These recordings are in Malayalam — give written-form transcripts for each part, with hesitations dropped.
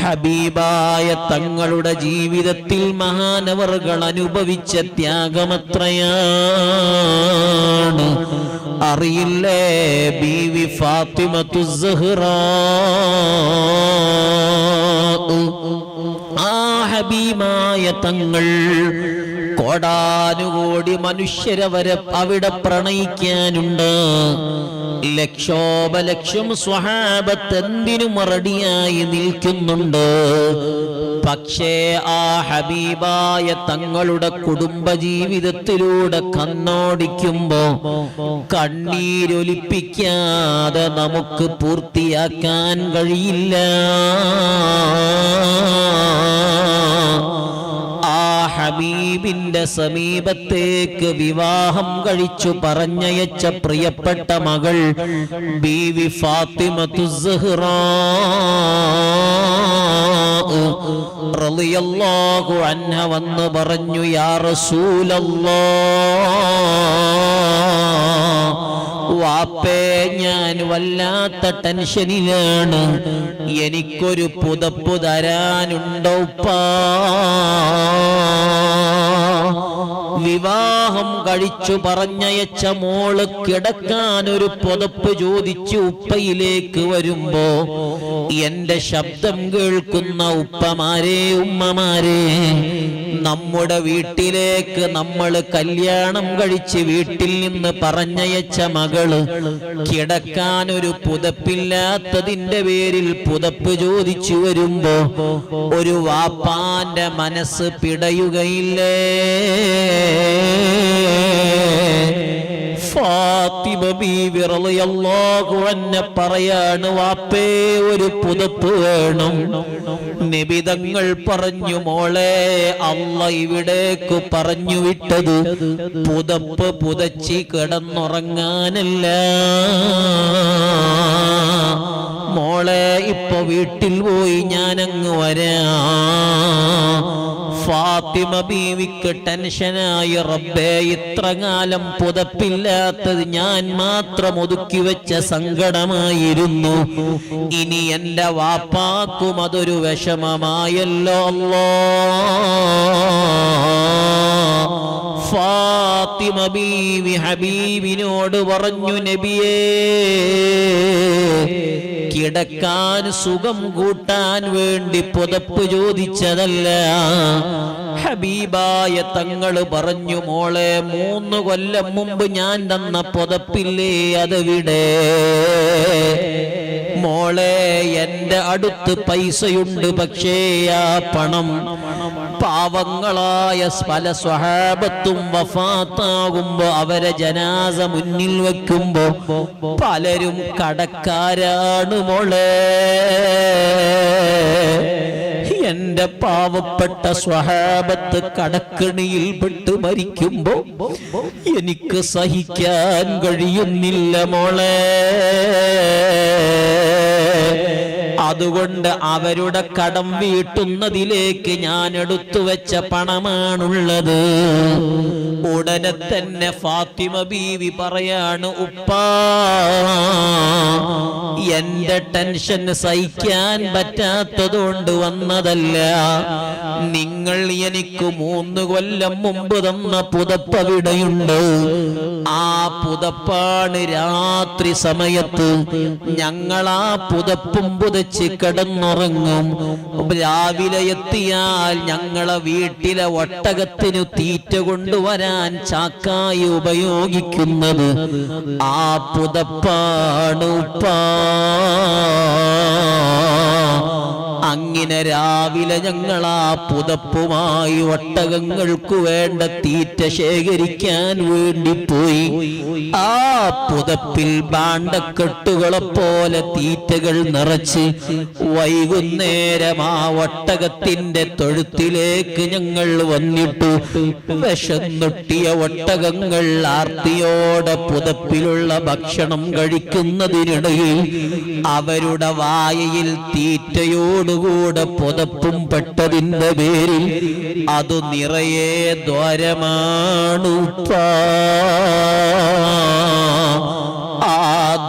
ഹബീബായ തങ്ങളുടെ ജീവിതത്തിൽ മഹാനവറുകൾ അനുഭവിച്ച ത്യാഗമത്രയാണ്. അറിയില്ലേ ബീവി ഫാത്തിമത്തു സഹ്റാ, ആ ഹബീബായ തങ്ങൾ കോടാനുകോടി മനുഷ്യരെ വരെ അവിടെ പ്രണയിക്കാനുണ്ട്. ലക്ഷോപലക്ഷം സ്വഹാബത്ത് എന്തിനും റെഡിയായി നിൽക്കുന്നുണ്ട്. പക്ഷേ ആ ഹബീബായ തങ്ങളുടെ കുടുംബജീവിതത്തിലൂടെ കണ്ണോടിക്കുമ്പോ കണ്ണീരൊലിപ്പിക്കാതെ നമുക്ക് പൂർത്തിയാക്കാൻ കഴിയില്ല. ഹബീബിന്റെ സമീപത്തേക്ക് വിവാഹം കഴിച്ചു പറഞ്ഞയച്ച പ്രിയപ്പെട്ട മകൾ ബീവി ഫാത്തിമത്തു സഹ്റാ റളിയല്ലാഹു അൻഹ വന്ന് പറഞ്ഞു, യാ റസൂലല്ലാഹ്, വാപ്പേ ഞാൻ വല്ലാത്ത ടെൻഷനിലാണ്, എനിക്കൊരു പുതപ്പ് തരാനുണ്ടോ ഉപ്പാ? വിവാഹം കഴിച്ചു പറഞ്ഞയച്ച മോള് കിടക്കാൻ ഒരു പുതപ്പ് ചോദിച്ചു ഉപ്പയിലേക്ക് വരുമ്പോ എന്റെ ശബ്ദം കേൾക്കുന്ന ഉപ്പമാരെ, ഉമ്മമാരെ, നമ്മുടെ വീട്ടിലേക്ക് നമ്മൾ കല്യാണം കഴിച്ച് വീട്ടിൽ നിന്ന് പറഞ്ഞയച്ച മകള് കിടക്കാൻ ഒരു പുതപ്പില്ലാത്തതിന്റെ പേരിൽ പുതപ്പ് ചോദിച്ചു വരുമ്പോ ഒരു വാപ്പാന്റെ മനസ്സ് പിടയുകയില്ലേ? ഫാത്തിമ ബീവി റളിയല്ലാഹു അൻഹ പറയാണ്, വാപ്പേ ഒരു പുതപ്പ് വേണം. നബി തങ്ങൾ പറഞ്ഞു, മോളെ അല്ലാഹ് ഇവിടേക്ക് പറഞ്ഞു വിട്ടത് പുതപ്പ് പുതച്ചി കിടന്നുറങ്ങാനല്ല. മോളെ ഇപ്പൊ വീട്ടിൽ പോയി ഞാനങ്ങ് വരാം. ഫാത്തിമ ബീവിക്ക് ടെൻഷനായി, റബ്ബേ ഇത്ര കാലം പുതപ്പില്ലാത്തത് ഞാൻ മാത്രം ഒതുക്കി വെച്ച സങ്കടമായിരുന്നു, ഇനി എന്റെ വാപ്പാക്കും അതൊരു വിഷമമായല്ലോ അല്ലാഹ്. ഫാത്തിമ ബീവി ഹബീബിനോട് പറഞ്ഞു, നബിയേ കിടക്കാൻ സുഖം കൂട്ടാൻ വേണ്ടി പുതപ്പ് ചോദിച്ചതല്ല. ഹബീബായ തങ്ങൾ പറഞ്ഞു, മോളെ 3 കൊല്ലം മുമ്പ് ഞാൻ തന്ന പുതപ്പില്ലേ അതെവിടെ? മോളെ എന്റെ അടുത്ത് പൈസയുണ്ട്, പക്ഷേ ആ പണം പാവങ്ങളായ പല സ്വഹാബത്തും വഫാത്താകുമ്പോ അവരെ ജനാസ മുന്നിൽ വെക്കുമ്പോ പലരും കടക്കാരാണ് മോളെ. എന്റെ പാവപ്പെട്ട സ്വഹാബത്ത് കടക്കണിയിൽ പെട്ട് മരിക്കുമ്പോ എനിക്ക് സഹിക്കാൻ കഴിയുന്നില്ല മോളെ. അതുകൊണ്ട് അവരുടെ കടം വീട്ടുന്നതിലേക്ക് ഞാൻ എടുത്തു വെച്ച പണമാണുള്ളത്. ഉടനെ തന്നെ ഫാത്തിമ ബീവി പറയാണ്, ഉപ്പാ എന്റെ ടെൻഷൻ സഹിക്കാൻ പറ്റാത്തതുകൊണ്ട് വന്നതല്ല, നിങ്ങൾ എനിക്ക് 3 കൊല്ലം മുമ്പ് തന്ന പുതപ്പവിടെയുണ്ട്. ആ പുതപ്പാണ് രാത്രി സമയത്ത് ഞങ്ങൾ ആ പുതപ്പും പുതച്ച് കിടന്നുറങ്ങും. രാവിലെ എത്തിയാൽ ഞങ്ങളെ വീട്ടിലെ ഒട്ടകത്തിന് തീറ്റ കൊണ്ടുവരാൻ ചാക്കായി ഉപയോഗിക്കുന്നത് ആ പുതപ്പാണ് ഉപ്പാ. അങ്ങനെ രാവിലെ ഞങ്ങൾ ആ പുതപ്പുമായി ഒട്ടകങ്ങൾക്ക് വേണ്ട തീറ്റ ശേഖരിക്കാൻ വേണ്ടി പോയി. ആ പുതപ്പിൽ ഭാണ്ഡക്കെട്ടുകളെ പോലെ തീറ്റകൾ നിറച്ച് വൈകുന്നേരം ആ ഒട്ടകത്തിന്റെ തൊഴുത്തിലേക്ക് ഞങ്ങൾ വന്നിട്ടു. വിശന്നൊട്ടിയ ഒട്ടകങ്ങൾ ആർത്തിയോടെ പുതപ്പിലുള്ള ഭക്ഷണം കഴിക്കുന്നതിനിടയിൽ അവരുടെ വായയിൽ തീറ്റയോടുകൂടെ പുതപ്പും പെട്ടതിന്റെ പേരിൽ അത് നിറയെ ദ്വാരമാണ്. ആ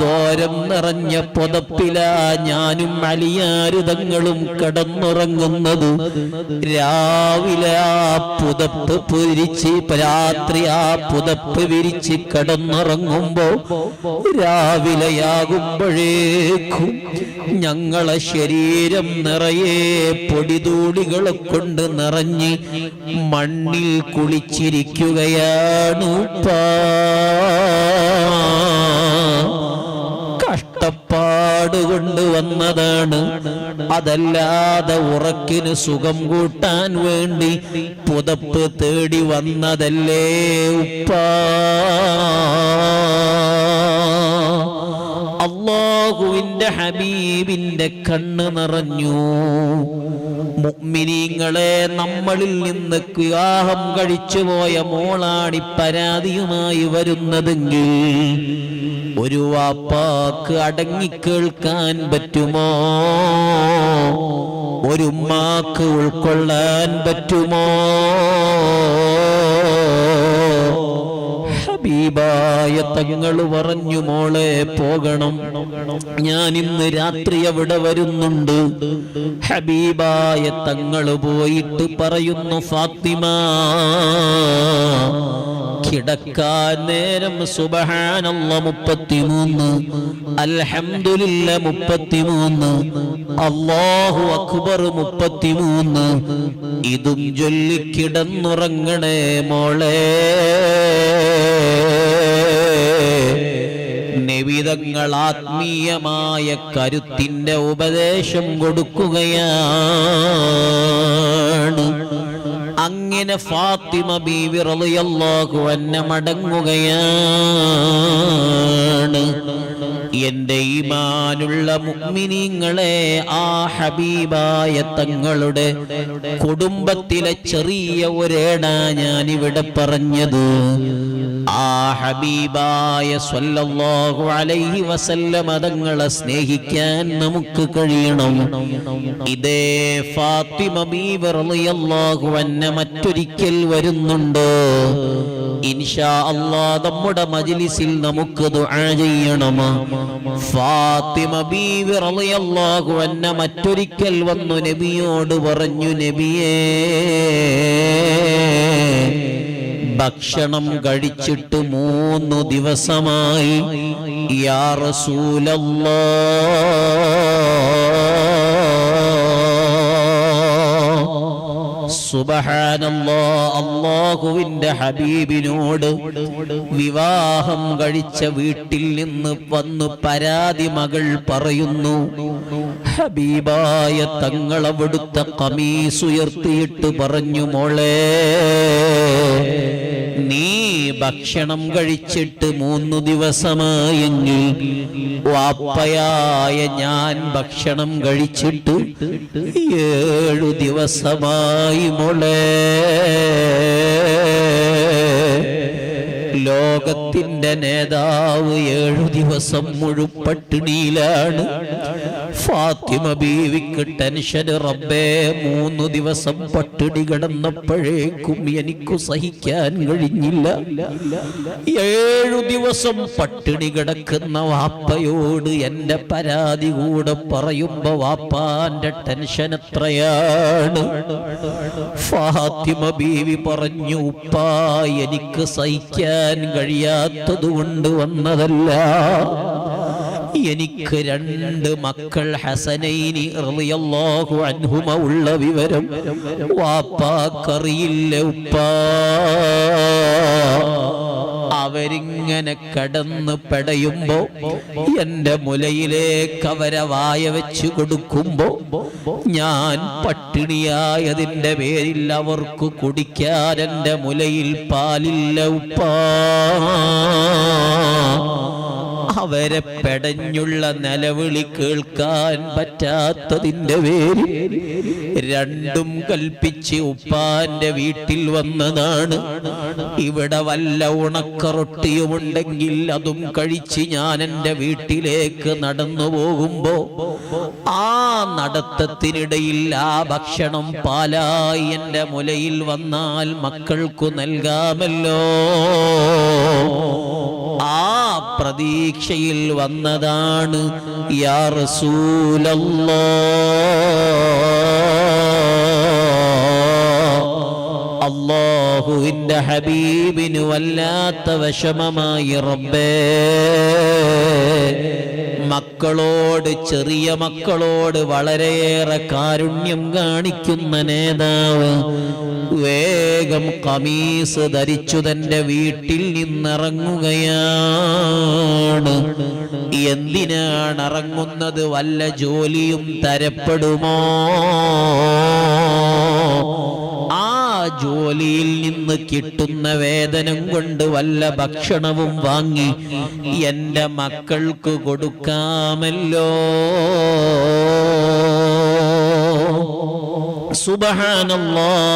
ദോരം നിറഞ്ഞ പുതപ്പിലാ ഞാനും അലിയാരുതങ്ങളും കിടന്നുറങ്ങുന്നത്. രാവിലെ ആ പുതപ്പ് വിരിച്ച് രാത്രി ആ പുതപ്പ് വിരിച്ച് കിടന്നുറങ്ങുമ്പോ രാവിലെയാകുമ്പോഴേക്കും ഞങ്ങളെ ശരീരം നിറയെ പൊടിതൂളികളെ കൊണ്ട് നിറഞ്ഞ് മണ്ണിൽ കുളിച്ചിരിക്കുകയാണ് ഉപ്പാ. കഷ്ടപ്പാട് കൊണ്ട് വന്നതാണ്, അതല്ലാതെ ഉറക്കിന് സുഖം കൂട്ടാൻ വേണ്ടി പുതപ്പ് തേടി വന്നതല്ലേ ഉപ്പാ. അല്ലാഹുവിന്റെ ഹബീബിന്റെ കണ്ണ് നിറഞ്ഞു. മുഅ്മിനീങ്ങളെ, നമ്മളിൽ നിന്ന് വിവാഹം കഴിച്ചുപോയ മോളാണി പരാതിയുമായി വരുന്നതെങ്കിൽ ഒരു വാപ്പാക്ക് അടങ്ങിക്കേൾക്കാൻ പറ്റുമോ? ഒരു ഉമ്മാക്ക് ഉൾക്കൊള്ളാൻ പറ്റുമോ? ഹബീബായ തങ്ങൾ പറഞ്ഞു, മോളെ പോകണം, ഞാൻ ഇന്ന് രാത്രി അവിടെ വരുന്നുണ്ട്. ഹബീബായ തങ്ങൾ പോയിട്ട് പറയുന്നു, ഫാത്തിമ കിടക്കാൻ നേരം സുബ്ഹാനല്ലാഹ് 33, അൽഹംദുലില്ലാഹ് 33, അല്ലാഹു അക്ബർ 33. ഇതും ചൊല്ലി കിടന്നുറങ്ങണേ മോളെ. നബിതങ്ങൾ ആത്മീയമായ കരുത്തിന്റെ ഉപദേശം കൊടുക്കുകയാണ്. അങ്ങനെ ഫാത്തിമ ബീവി റളിയല്ലാഹു അൻഹ മടങ്ങുകയാണ്. എന്റെ ഈമാനുള്ള മുഅ്മിനീങ്ങളെ, ആ ഹബീബായ തങ്ങളുടെ കുടുംബത്തിലെ ചെറിയ ഒരേടാ ഞാനിവിടെ പറഞ്ഞത്. ആ ഹബീബായ സ്വല്ലല്ലാഹു അലൈഹി വസല്ലം തങ്ങളെ സ്നേഹിക്കാൻ നമുക്ക് കഴിയണം. ഇതേ ഫാത്തിമ ബീവി റളിയല്ലാഹു അൻഹ മറ്റൊരിക്കൽ വരുന്നുണ്ട്. ഇൻഷാ അല്ലാഹ് നമ്മുടെ മജ്ലിസിൽ നമുക്ക് ദുആ ചെയ്യണം. ഫാത്തിമ ബീവി റളിയല്ലാഹു അൻഹ മറ്റൊരിക്കൽ വന്നു നബിയോട് പറഞ്ഞു, നബിയേ, ഭക്ഷണം കഴിച്ചിട്ട് 3 ദിവസമായി. യാ റസൂലല്ലാഹ്, സുബ്ഹാനല്ലാഹ്, അല്ലാഹുവിന്റെ ഹബീബിനോട് വിവാഹം കഴിച്ച വീട്ടിൽ നിന്ന് വന്നു പരാതി മകൾ പറയുന്നു. ഹബീബായ തങ്ങൾ അവിടുത്തെ ഖമീസ് ഉയർത്തിയിട്ട് പറഞ്ഞു, മോളെ, നീ ഭക്ഷണം കഴിച്ചിട്ട് 3 ദിവസമായെങ്കിൽ വാപ്പയായ ഞാൻ ഭക്ഷണം കഴിച്ചിട്ട് 7 ദിവസമായി മോളെ. ലോകത്തിന്റെ നേതാവ് 7 ദിവസം മുഴുവൻ പട്ടിണിയിലാണ്. ഫാത്തിമ ബീവിക്ക് ടെൻഷൻ, റബ്ബേ, 3 ദിവസം പട്ടിണി കിടന്നപ്പോഴേക്കും എനിക്ക് സഹിക്കാൻ കഴിഞ്ഞില്ല. 7 ദിവസം പട്ടിണി കിടക്കുന്ന വാപ്പയോട് എന്റെ പരാതി കൂടെ പറയുമ്പോ വാപ്പാന്റെ ടെൻഷൻ എത്രയാണ്. ഫാത്തിമ ബീവി പറഞ്ഞു, ഉപ്പാ, എനിക്ക് സഹിക്കാൻ കഴിയാത്തത് കൊണ്ട് വന്നതല്ല. എനിക്ക് 2 മക്കൾ ഹസനൈനി റളിയല്ലാഹു അൻഹുമ ഉള്ള വിവരം വാപ്പാക്കറിയില്ല ഉപ്പാ. അവരിങ്ങനെ കടന്ന് പെടയുമ്പോ എന്റെ മുലയിലേക്ക് അവരെ വായ വെച്ച് കൊടുക്കുമ്പോ ഞാൻ പട്ടിണിയായതിന്റെ പേരിൽ അവർക്ക് കുടിക്കാൻ എന്റെ മുലയിൽ പാലില്ല ഉപ്പാ. അവരെ പെടഞ്ഞുള്ള നിലവിളി കേൾക്കാൻ പറ്റാത്തതിന്റെ പേരിൽ 2ഉം കൽപ്പിച്ച് ഉപ്പാന്റെ വീട്ടിൽ വന്നതാണ്. ഇവിടെ വല്ല ഉണക്കറൊട്ടിയുമുണ്ടെങ്കിൽ അതും കഴിച്ച് ഞാൻ എൻ്റെ വീട്ടിലേക്ക് നടന്നു പോകുമ്പോ ആ നടത്തത്തിനിടയിൽ ആ ഭക്ഷണം പാലായി എൻ്റെ മുലയിൽ വന്നാൽ മക്കൾക്കു നൽകാമല്ലോ. ആ പ്രതീക്ഷയിൽ വന്നതാണ്. യാ റസൂലല്ലാഹ്, അല്ലാഹുവിന്റെ ഹബീബിന് വല്ലാത്ത വിഷമമായി. റബ്ബേ, മക്കളോട്, ചെറിയ മക്കളോട് വളരെയേറെ കാരുണ്യം കാണിക്കുന്ന നേതാവ് വേഗം ഖമീസ് ധരിച്ചു തന്റെ വീട്ടിൽ നിന്നിറങ്ങുകയാണ്. എന്തിനാണ് ഇറങ്ങുന്നത്? വല്ല ജോലിയും തരപ്പെടുമോ? ആ ജോലിയിൽ നിന്ന് കിട്ടുന്ന വേതനം കൊണ്ട് വല്ല ഭക്ഷണവും വാങ്ങി എന്റെ മക്കൾക്ക് കൊടുക്കാമല്ലോ. സുബ്ഹാനല്ലാഹ്,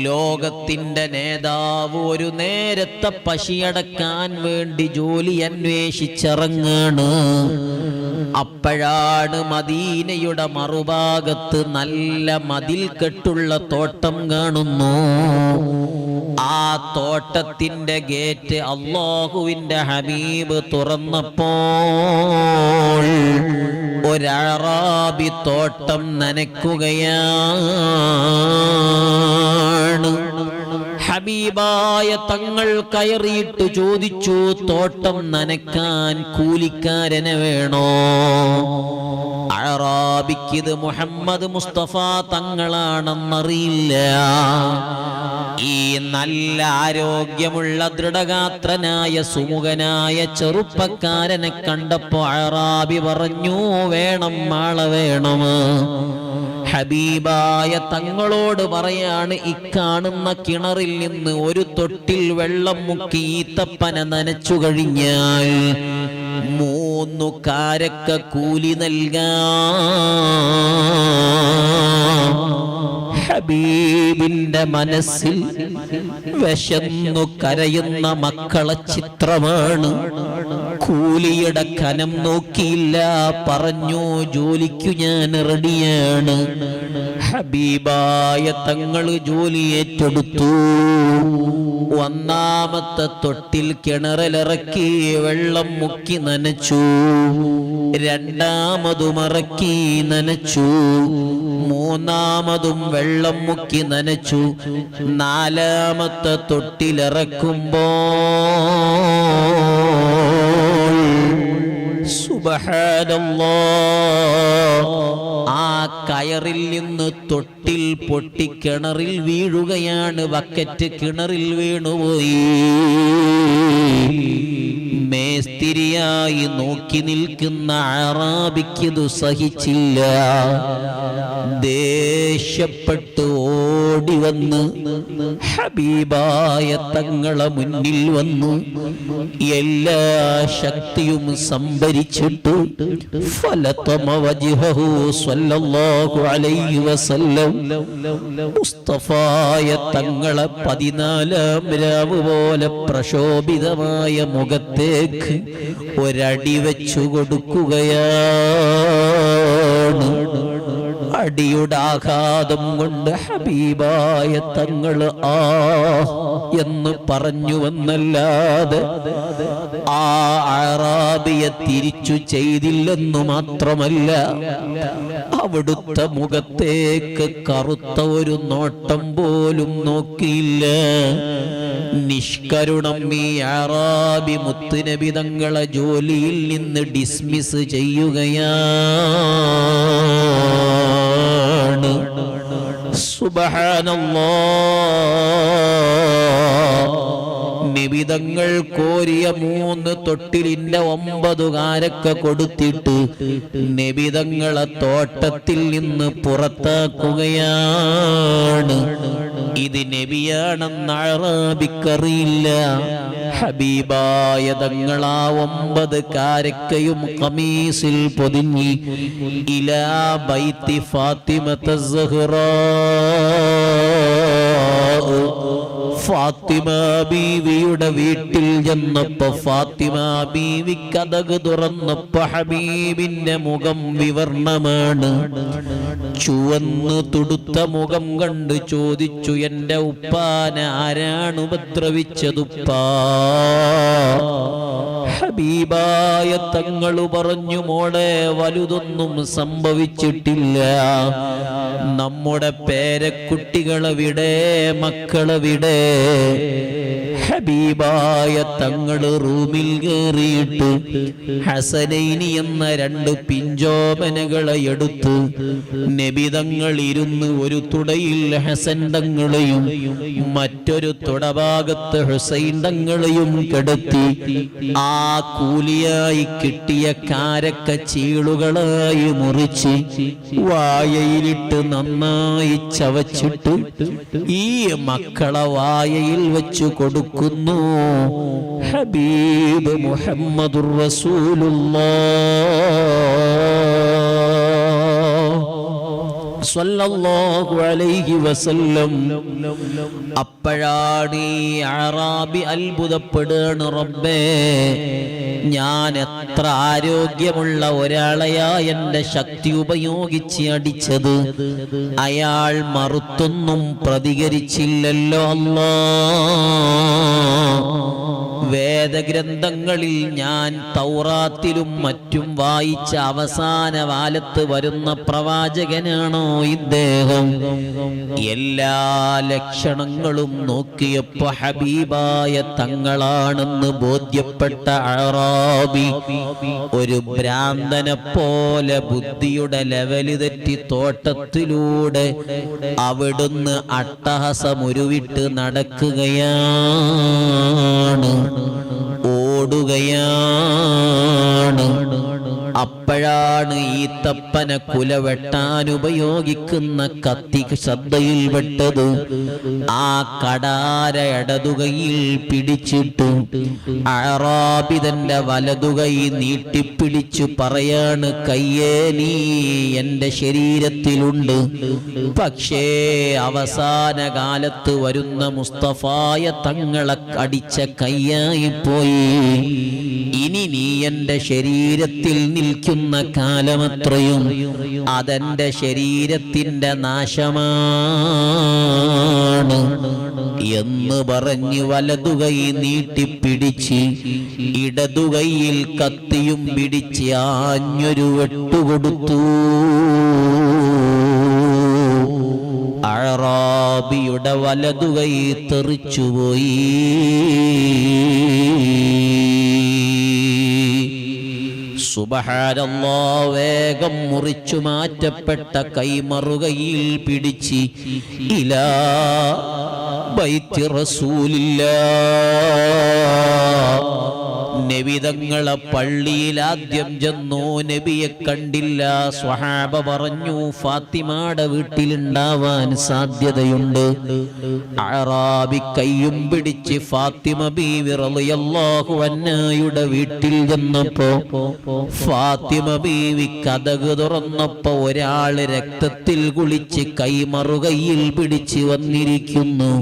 ലോകത്തിന്റെ നേതാവ് ഒരു നേരത്തെ പശിയടക്കാൻ വേണ്ടി ജോലി അന്വേഷിച്ചിറങ്ങാണ്. അപ്പോഴാണ് മദീനയുടെ മറുഭാഗത്ത് നല്ല മതിൽ കെട്ടുള്ള തോട്ടം കാണുന്നു. ആ തോട്ടത്തിന്റെ ഗേറ്റ് അല്ലാഹുവിന്റെ ഹബീബ് തുറന്നപ്പോൾ ഒരഅറാബി തോട്ടം നനയ്ക്കുകയാണ്. ഹബീബായ തങ്ങൾ കയറിയിട്ട് ചോദിച്ചു, തോട്ടം നനയ്ക്കാൻ കൂലിക്കാരനെ വേണോ? അറാബിക്കിത് മുഹമ്മദ് മുസ്തഫ തങ്ങളാണെന്നറിയില്ല. ഈ നല്ല ആരോഗ്യമുള്ള ദൃഢഗാത്രനായ സുമുഖനായ ചെറുപ്പക്കാരനെ കണ്ടപ്പോ അറാബി പറഞ്ഞു, വേണം, ആളെ വേണം. ഹബീബായ തങ്ങളോട് പറയാണ്, ഇക്കാണുന്ന കിണറിൽ നിന്ന് ഒരു തൊട്ടിൽ വെള്ളം മുക്കി ഈത്തപ്പന നനച്ചു കഴിഞ്ഞാൽ 3 കാരക്ക കൂലി നൽകാം. ഹബീബിന്റെ മനസ്സിൽ വിശന്നു കരയുന്ന മക്കളെ ചിത്രമാണ്. കൂലിയുടെ കനം നോക്കിയില്ല, പറഞ്ഞു, ജോലിക്കു ഞാൻ റെഡിയാണ്. ഹബീബായ തങ്ങൾ ജോലി ഏറ്റെടുത്തു. 1ാമത്തെ തൊട്ടിൽ കിണറിലിറക്കി വെള്ളം മുക്കി നനച്ചു. 2ാമതും ഇറക്കി നനച്ചു. 3ാമതും വെള്ളം മുക്കി നനച്ചു. 4ാമത്തെ തൊട്ടിലിറക്കുമ്പോൾ സുബ്ഹാനല്ലാഹ്, ആ കയറിൽ നിന്ന് തൊട്ടിൽ പൊട്ടി കിണറിൽ വീഴുകയാണ്. ബക്കറ്റ് കിണറിൽ വീണുപോയി. മേസ്തിരിയായി നോക്കി നിൽക്കുന്ന അറാബിക്കിത് സഹിച്ചില്ല. ദേഷ്യപ്പെട്ട് ഓടി വന്ന് ഹബീബായ തങ്ങളെ മുന്നിൽ വന്നു എല്ലാ ശക്തിയും സംഭരിച്ചിട്ട് ഫലതമ വജ്ഹഹു സ്വല്ലല്ലാഹു അലൈഹി വസല്ലം, മുസ്തഫായ തങ്ങളെ 14ാം രാവ് പോലെ പ്രശോഭിതമായ മുഖത്തേക്ക് ഒരടി വെച്ചു കൊടുക്കുകയാണ്. അടിയുടെ ആഘാതം കൊണ്ട് ഹബീബായ തങ്ങൾ ആ എന്ന് പറഞ്ഞുവെന്നല്ലാതെ ആ അറാബിയെ തിരിച്ചു ചെയ്തില്ലെന്നു മാത്രമല്ല, അവിടുത്തെ മുഖത്തേക്ക് കറുത്ത ഒരു നോട്ടം പോലും നോക്കിയില്ല. നിഷ്കരുണം ഈ അറാബി മുത്തുനബി തങ്ങളെ ജോലിയിൽ നിന്ന് ഡിസ്മിസ് ചെയ്യുകയാണ്. സുബ്ഹാനല്ലാഹ്, നിബിതങ്ങൾ കോരിയ 3 തൊട്ടിലിന്റെ 9 കാരക്ക കൊടുത്തിട്ട് നിബിതങ്ങളെ തോട്ടത്തിൽ നിന്ന് പുറത്താക്കുകയാണ്. ഇത് നബിയാണെന്ന് അറാബിക്കറിയില്ല. ഹബീബായ തങ്ങൾ ആ 9 കാരക്കയും ഖമീസിൽ പൊതിഞ്ഞി ഇലാ ബൈത്തി ഫാത്തിമത സഹ്റാ ഫാത്തിമ ബീവിയുടെ വീട്ടിൽ ചെന്നപ്പോ ഫാത്തിമ ബീവി കതക് തുറന്നപ്പോ ഹബീബിന്റെ മുഖം വിവർണമാണ്. ചുവന്ന് തുടുത്ത മുഖം കണ്ട് ചോദിച്ചു, എന്റെ ഉപ്പാനെ ആരാണ് ഉപദ്രവിച്ചതുപ്പാ? ഹബീബായ തങ്ങൾ പറഞ്ഞു, മോളെ വലുതൊന്നും സംഭവിച്ചിട്ടില്ല. നമ്മുടെ പേരക്കുട്ടികളെവിടെ, മക്കളെവിടെ? ഹബീബായ തങ്ങൾ റൂമിൽ കയറിയിട്ട് ഹസനൈനി എന്ന 2 പിഞ്ചോമനകളെ എടുത്ത് നബി തങ്ങൾ ഇരുന്ന് ഒരു തുടയിൽ ഹസൻ തങ്ങളെയും മറ്റൊരു തുടഭാഗത്ത് ഹുസൈൻ തങ്ങളെയും കിടത്തി ആ കൂലിയായി കിട്ടിയ കാരക്ക ചീളുകളായി മുറിച്ച് വായയിലിട്ട് നന്നായി ചവച്ചിട്ട് ഈ മക്കളെ വായയിൽ വെച്ചു കൊടുക്കുന്നു. ഹബീബ് മുഹമ്മദുർ റസൂലുള്ളാഹ് സ്വല്ലല്ലാഹു അലൈഹി വസല്ലം. അപ്പോഴാണ് ഈ അറാബി അത്ഭുതപ്പെടുകയാണ്, റബ്ബേ ഞാൻ എത്ര ആരോഗ്യമുള്ള ഒരാളെയാ എന്റെ ശക്തി ഉപയോഗിച്ച് അടിച്ചത്, അയാൾ മറുത്തൊന്നും പ്രതികരിച്ചില്ലല്ലോ അല്ലാഹ്. വേദഗ്രന്ഥങ്ങളിൽ ഞാൻ തൗറാത്തിലും മറ്റും വായിച്ച അവസാന കാലത്ത് വരുന്ന പ്രവാചകനാണോ ഇദ്ദേഹം? എല്ലാ ലക്ഷണങ്ങളും നോക്കിയപ്പോ ഹബീബായ തങ്ങളാണെന്ന് ബോധ്യപ്പെട്ട അറാബി ഒരു ഭ്രാന്തനെ പോലെ ബുദ്ധിയുടെ ലെവല് തെറ്റി തോട്ടത്തിലൂടെ അവിടുന്ന് അട്ടഹസമുരുവിട്ട് നടക്കുകയാണ്, ഓടുകയാണ്. അപ്പോഴാണ് ഈത്തപ്പന കുല വെട്ടാൻ ഉപയോഗിക്കുന്ന കത്തി ശ്രദ്ധയിൽപ്പെട്ടത്. ആ കടാര ഇടതുകൈയിൽ പിടിച്ചിട്ട് അറാബി തന്റെ വലതുകൈ നീട്ടിപ്പിടിച്ചു പറയാണ്, കയ്യേ നീ എന്റെ ശരീരത്തിലുണ്ട്, പക്ഷേ അവസാന കാലത്ത് വരുന്ന മുസ്തഫായ തങ്ങളെ അടിച്ച കയ്യായി പോയി. ഇനി നീ എന്റെ ശരീരത്തിൽ നിൽക്കുന്ന കാലമത്രയും അതെന്റെ ശരീരത്തിന്റെ നാശമാണ് എന്ന് പറഞ്ഞ് വലതുകൈ നീട്ടിപ്പിടിച്ച് ഇടതുകൈയിൽ കത്തിയും പിടിച്ച് ആഞ്ഞൊരു വെട്ടുകൊടുത്തു. അറാബിയുടെ വലതുകൈ തെറിച്ചുപോയി. സുബ്ഹാനല്ലാഹ്. വേഗം മുറിച്ചു മാറ്റപ്പെട്ട കൈമറുകയിൽ പിടിച്ച് ഇലാ ബൈത്തി റസൂലില്ലാഹ്. നബി തങ്ങളെ പള്ളിയിൽ ആദ്യം ചെന്നു, നബിയെ കണ്ടില്ല. സ്വഹാബ പറഞ്ഞു, ഫാത്തിമയുടെ വീട്ടിലുണ്ടാവാൻ സാധ്യതയുണ്ട്. അറാബി കയ്യും പിടിച്ച് ഫാത്തിമ ബീവി റളിയല്ലാഹു അൻഹയുടെ വീട്ടിൽ ചെന്നപ്പോ ഫാത്തിമ ബീവി കതക് തുറന്നപ്പോ ഒരാള് രക്തത്തിൽ കുളിച്ച് കൈമറുകയിൽ പിടിച്ച് വന്നിരിക്കുന്നു.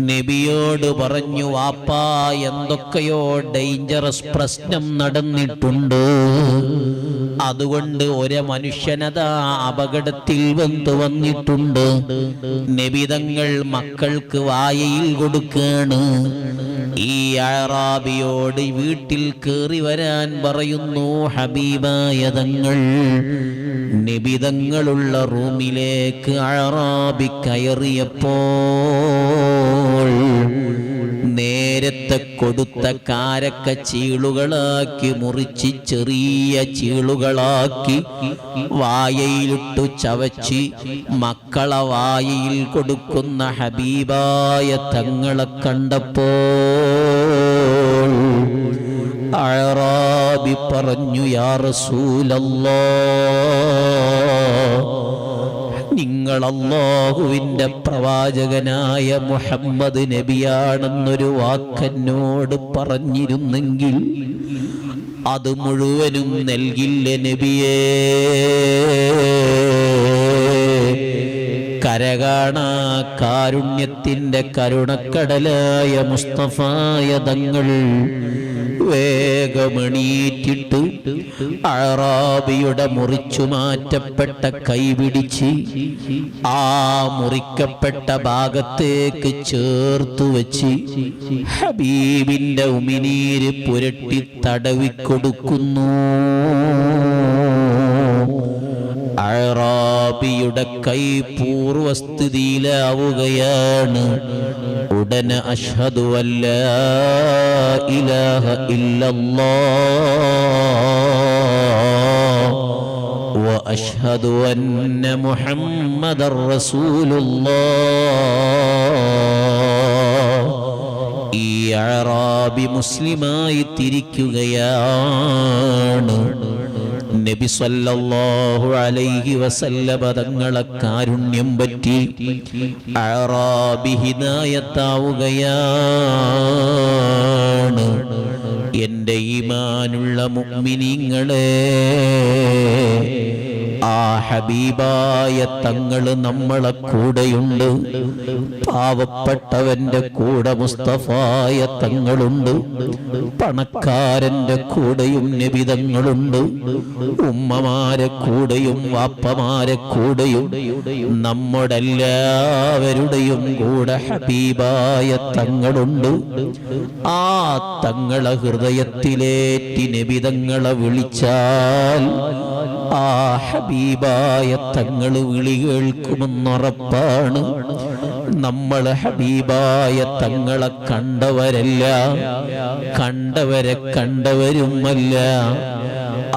നബിയോട് പറഞ്ഞു, വാപ്പാ എന്തൊക്കെയോ ഡേഞ്ചറസ് പ്രശ്നം നടന്നിട്ടുണ്ട്, അതുകൊണ്ട് ഒരു മനുഷ്യനതാ അപകടത്തിൽ വന്നിട്ടുണ്ട്. നബിതങ്ങൾ മക്കൾക്ക് വായയിൽ കൊടുക്കാണ്. ഈ അറാബിയോട് വീട്ടിൽ കേറി വരാൻ പറയുന്നു. ഹബീബായ തങ്ങൾ നബിതങ്ങളുള്ള റൂമിലേക്ക് അറാബി കയറിയപ്പോൾ നേരത്തെ കൊടുത്ത കാരക്ക ചീളുകളാക്കി മുറിച്ച് ചെറിയ ചീളുകളാക്കി വായയിലിട്ടു ചവച്ച് മക്കളെ വായയിൽ കൊടുക്കുന്ന ഹബീബായ തങ്ങളെ കണ്ടപ്പോൾ അറാബി പറഞ്ഞു, യാ റസൂലല്ലാഹ്, നിങ്ങൾ അല്ലാഹുവിന്റെ പ്രവാചകനായ മുഹമ്മദ് നബിയാണെന്നൊരു വാക്കെന്നോട് പറഞ്ഞിരുന്നെങ്കിൽ അത് മുഴുവനും നൽകില്ല നബിയേ. കരകാണാ കാരുണ്യത്തിന്റെ കരുണക്കടലായ മുസ്തഫായ തങ്ങൾ വേഗമണീറ്റിട്ട് അറാബിയുടെ മുറിച്ചു മാറ്റപ്പെട്ട കൈപിടിച്ച് ആ മുറിക്കപ്പെട്ട ഭാഗത്തേക്ക് ചേർത്തു വെച്ച് ഹബീബിന്റെ ഉമിനീര് പുരട്ടി തടവിക്കൊടുക്കുന്നു. അറാബിയുടെ കൈ പൂർവസ്ഥിതിയിലാവുകയാണ്. ഉടനെ അഷ്ഹദു അല്ലാ ഇലാഹ ഇല്ലല്ലാഹ് വ അഷ്ഹദു അന്ന മുഹമ്മദർ റസൂലുള്ളാഹ്. ഈ അറാബി മുസ്ലിമായി തിരിക്കുകയാണ്. നബി സല്ലല്ലാഹു അലൈഹി വസല്ലമ തങ്ങളെ കാരുണ്യം പറ്റി അറാബി ഹിദായത്താവുകയാണ്. എൻ്റെ ഈമാനുള്ള മുഅ്മിനീങ്ങളെ, ആ ഹബീബായ തങ്ങള് നമ്മളെ കൂടെയുണ്ട്. പാവപ്പെട്ടവന്റെ കൂടെ മുസ്തഫായ തങ്ങളുണ്ട്. പണക്കാരന്റെ കൂടെയും നബി തങ്ങളുണ്ട്. ഉമ്മമാരെ കൂടെയും വാപ്പമാരെ കൂടെയും നമ്മുടെ എല്ലാവരുടെയും കൂടെ ഹബീബായ തങ്ങളുണ്ട്. ആ തങ്ങളെ ഹൃദയത്തിലേറ്റി നബി തങ്ങളെ വിളിച്ചാൽ ആ ഹബീബായ തങ്ങൾ വിളി കേൾക്കുമെന്നുറപ്പാണ്. നമ്മൾ ഹബീബായ തങ്ങളെ കണ്ടവരല്ല, കണ്ടവരെ കണ്ടവരുമല്ല.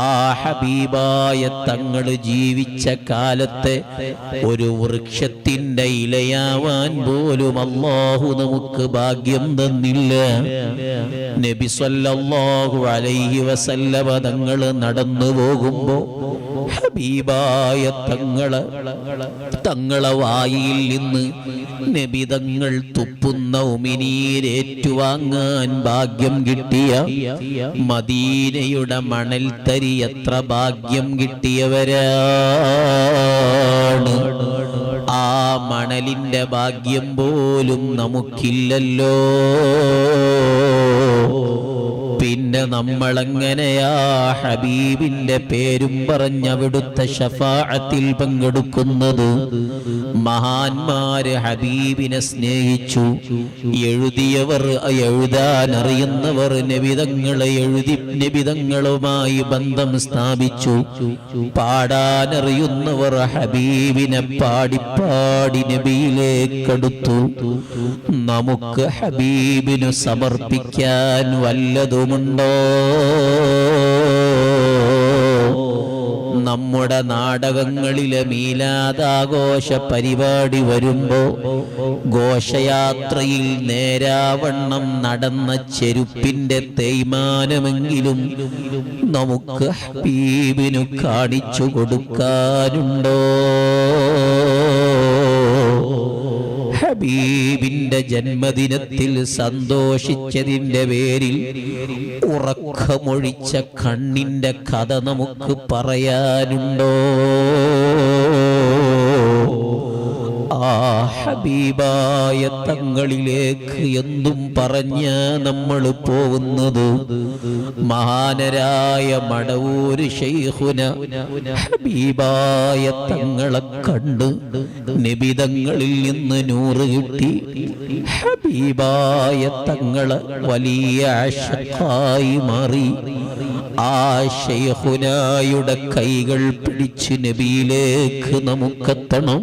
ആ ഹബീബായ തങ്ങൾ ജീവിച്ച കാലത്തെ ഒരു വൃക്ഷത്തിന്റെ ഇലയാവാൻ പോലും അല്ലാഹു നമുക്ക് ഭാഗ്യം തന്നില്ല. നബി സല്ലല്ലാഹു അലൈഹി വസല്ലമ തങ്ങൾ നടന്നു പോകുമ്പോ ഹബീബായ തങ്ങളെ വായിൽ നിന്ന് നബി തങ്ങൾ തുപ്പുന്ന ഉമിനീരേറ്റുവാങ്ങാൻ ഭാഗ്യം കിട്ടിയ മദീനയുടെ മണൽ തരി എത്ര ഭാഗ്യം കിട്ടിയവരാണ്. ആ മണലിന്റെ ഭാഗ്യം പോലും നമുക്കില്ലല്ലോ. പിന്നെ നമ്മളെങ്ങനെയാ ഹബീബിന്റെ പേരും പറഞ്ഞ് അവിടുത്തെ ശഫാഅത്തിൽ പങ്കെടുക്കുന്നത്? മഹാന്മാര് ഹബീബിനെ സ്നേഹിച്ചു. എഴുതിയവർ, എഴുതാൻ അറിയുന്നവർ നബിതങ്ങളെ എഴുതി നബിതങ്ങളുമായി ബന്ധം സ്ഥാപിച്ചു. പാടാനറിയുന്നവർ ഹബീബിനെ പാടിപ്പാടി നബിയിലേക്കെടുത്തു. നമുക്ക് ഹബീബിനു സമർപ്പിക്കാൻ വല്ലതുമുണ്ടോ? നമ്മുടെ നാടകങ്ങളിലെ മീലാദാഘോഷ പരിപാടി വരുമ്പോ ഘോഷയാത്രയിൽ നേരാവണ്ണം നടന്ന ചെരുപ്പിന്റെ തേയ്മാനമെങ്കിലും നമുക്ക് ഹബീബിനു കാണിച്ചു കൊടുക്കാനുണ്ടോ? ഹബീബിന്റെ ജന്മദിനത്തിൽ സന്തോഷിച്ചതിന്റെ പേരിൽ ഉറക്കമൊഴിച്ച കണ്ണിന്റെ കഥ നമുക്ക് പറയാനുണ്ടോ? ആ ഹബീബായ തങ്ങളിലേക്ക് എന്തും പറഞ്ഞ നമ്മൾ പോകുന്നത്? മഹാനരായ മടവൂര് ശൈഖുന ഹബീബായ തങ്ങളെ കണ്ട് നബിതങ്ങളിൽ നിന്ന് നൂറ് കിട്ടി. ഹബീബായ തങ്ങളെ വലിയ ആശിഖായി മാറി. ആ ശൈഖുനായുടെ കൈകൾ പിടിച്ച് നബിയിലേക്ക് നമുക്കെത്തണം.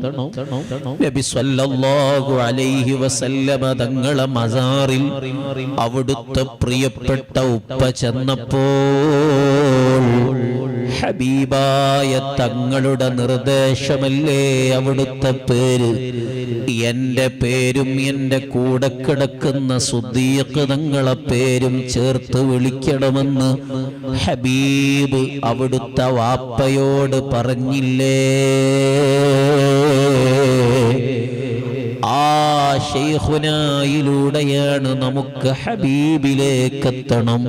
നബി സല്ലല്ലാഹു അലൈഹി വസല്ലമ തങ്ങളെ മസാറിൽ അവിടുത്തെ പ്രിയപ്പെട്ട ഉപ്പ ചെന്നപ്പോൾ ഹബീബായ തങ്ങളുടെ നിർദ്ദേശമല്ലേ അവിടുത്തെ പേര്? എന്റെ പേരും എന്റെ കൂടെ കിടക്കുന്ന സുദ്ദീഖ് തങ്ങളെ പേരും ചേർത്ത് വിളിക്കണമെന്ന് ഹബീബ് അവിടുത്തെ വാപ്പയോട് പറഞ്ഞില്ലേ? ആ ശൈഖുനായിലൂടെയാണ് നമുക്ക് ഹബീബിലേക്ക് എത്തണം.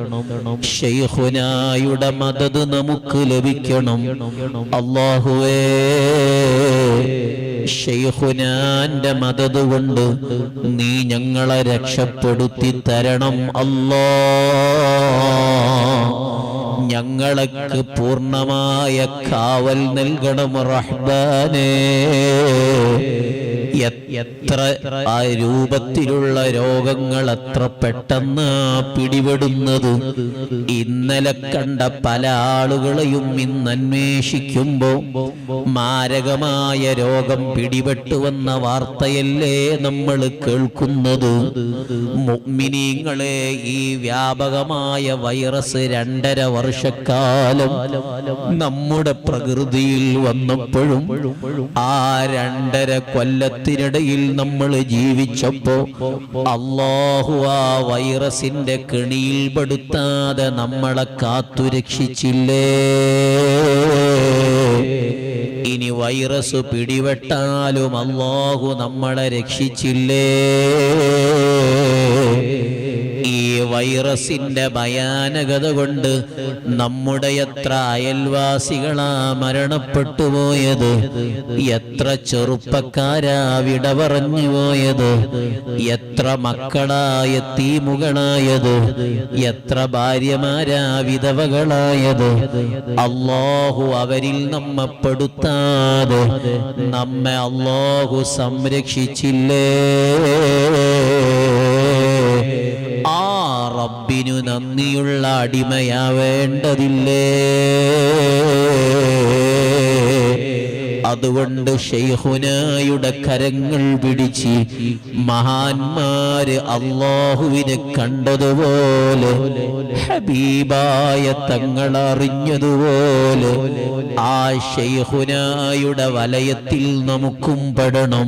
ശൈഖുനായുടെ മദദ് നമുക്ക് ലഭിക്കണം. അല്ലാഹുവേ, ശൈഖുനാന്റെ മദദ് കൊണ്ട് നീ ഞങ്ങളെ രക്ഷപ്പെടുത്തി തരണം അല്ലാഹ്. ഞങ്ങൾക്ക് പൂർണ്ണമായ കാവൽ നൽകണം റഹ്മാനേ. എത്ര ആ രൂപത്തിലുള്ള രോഗങ്ങൾ എത്ര പെട്ടെന്ന് പിടിപെടുന്നത്. ഇന്നലെ കണ്ട പല ആളുകളെയും ഇന്ന് അന്വേഷിക്കുമ്പോ മാരകമായ രോഗം പിടിപെട്ടുവെന്ന വാർത്തയല്ലേ നമ്മൾ കേൾക്കുന്നത്. മുഅ്മിനീങ്ങളെ, ഈ വ്യാപകമായ വൈറസ് 2.5 വർഷക്കാലം നമ്മുടെ പ്രകൃതിയിൽ വന്നപ്പോഴും ആ 2.5 കൊല്ലത്തിനിടയിൽ നമ്മൾ ജീവിച്ചപ്പോ അല്ലാഹു ആ വൈറസിന്റെ കെണിയിൽപ്പെടുത്താതെ നമ്മളെ കാത്തുരക്ഷിച്ചില്ലേ. ഇനി വൈറസ് പിടിപെട്ടാലും അല്ലാഹു നമ്മളെ രക്ഷിച്ചില്ലേ. ഈ വൈറസിന്റെ ഭയാനകത കൊണ്ട് നമ്മുടെ എത്ര അയൽവാസികളാ മരണപ്പെട്ടു പോയത്, എത്ര ചെറുപ്പക്കാരാ വിട പറഞ്ഞു പോയത്, എത്ര മക്കളാ യതീമുകളായത്, എത്ര ഭാര്യമാരാ വിധവകളായത്. അല്ലാഹു അവരിൽ നമ്മെ പെടുത്താതെ നമ്മെ അല്ലാഹു സംരക്ഷിച്ചില്ലേ. ആ റബ്ബിനു നന്ദിയുള്ള അടിമയാവേണ്ടതില്ലേ. അതുകൊണ്ട് ശൈഖുനായുടെ കരങ്ങൾ പിടിച്ച് മഹാന്മാര് അല്ലാഹുവിനെ കണ്ടതുപോലെ, ഹബീബായ തങ്ങളറിഞ്ഞതുപോലെ ആ ശൈഖുനായുടെ വലയത്തിൽ നമുക്കും പെടണം.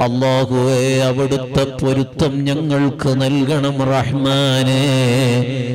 അല്ലാഹുവേ, അവിടുത്തെ പൊരുത്തം ഞങ്ങൾക്ക് നൽകണം റഹ്മാനേ.